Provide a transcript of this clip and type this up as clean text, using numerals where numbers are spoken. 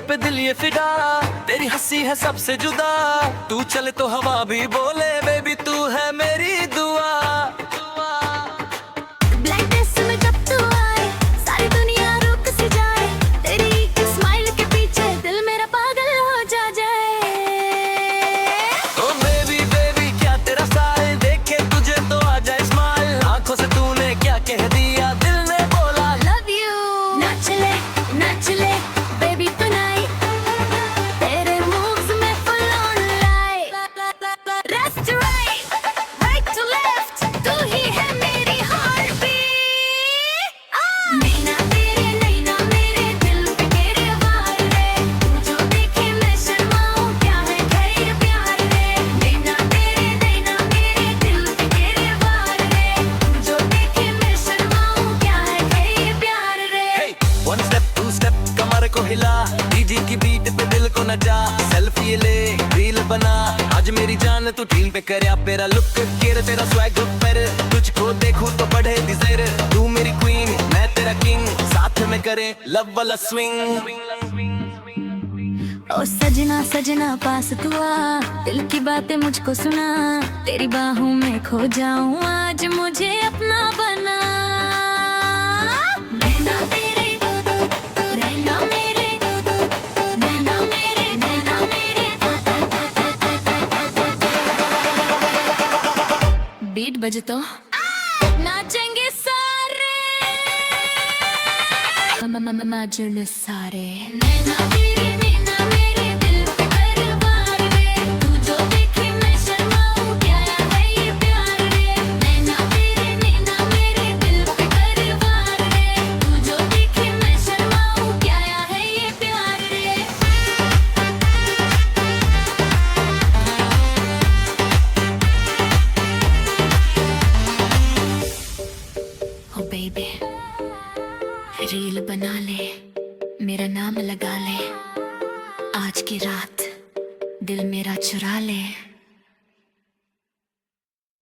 पे दिल ये फिदा, तेरी हंसी है सबसे जुदा। तू चले तो हवा भी बोले, बेबी तू है मेरी दुआ। हिला डीजे की बीट पे दिल को नचा, सेल्फी ले रील बना। आज मेरी जान तू टीम पे करे तेरा लुक केर, तेरा स्वैग पर तुझको देखूं तो बढ़े डिजायर। तू मेरी क्वीन मैं तेरा किंग, साथ में करे लव वाला स्विंग। ओ सजना सजना पास तू आ, दिल की बातें मुझको सुना। तेरी बाहों में खो जाऊं, आज मुझे अपना बना। बीट बजे तो नाचेंगे सारे, नाचेंगे सारे। नैना मेरे दिल पे करवार रे, तू जो देखे मैं शर्माऊं, क्या है ये प्यार रे। नैना मेरे दिल पे करवार रे, तू जो देखे मैं शर्माऊं, क्या है ये प्यार रे। ओ बेबी रील बना ले, मेरा नाम लगा ले, आज की रात दिल मेरा चुरा ले।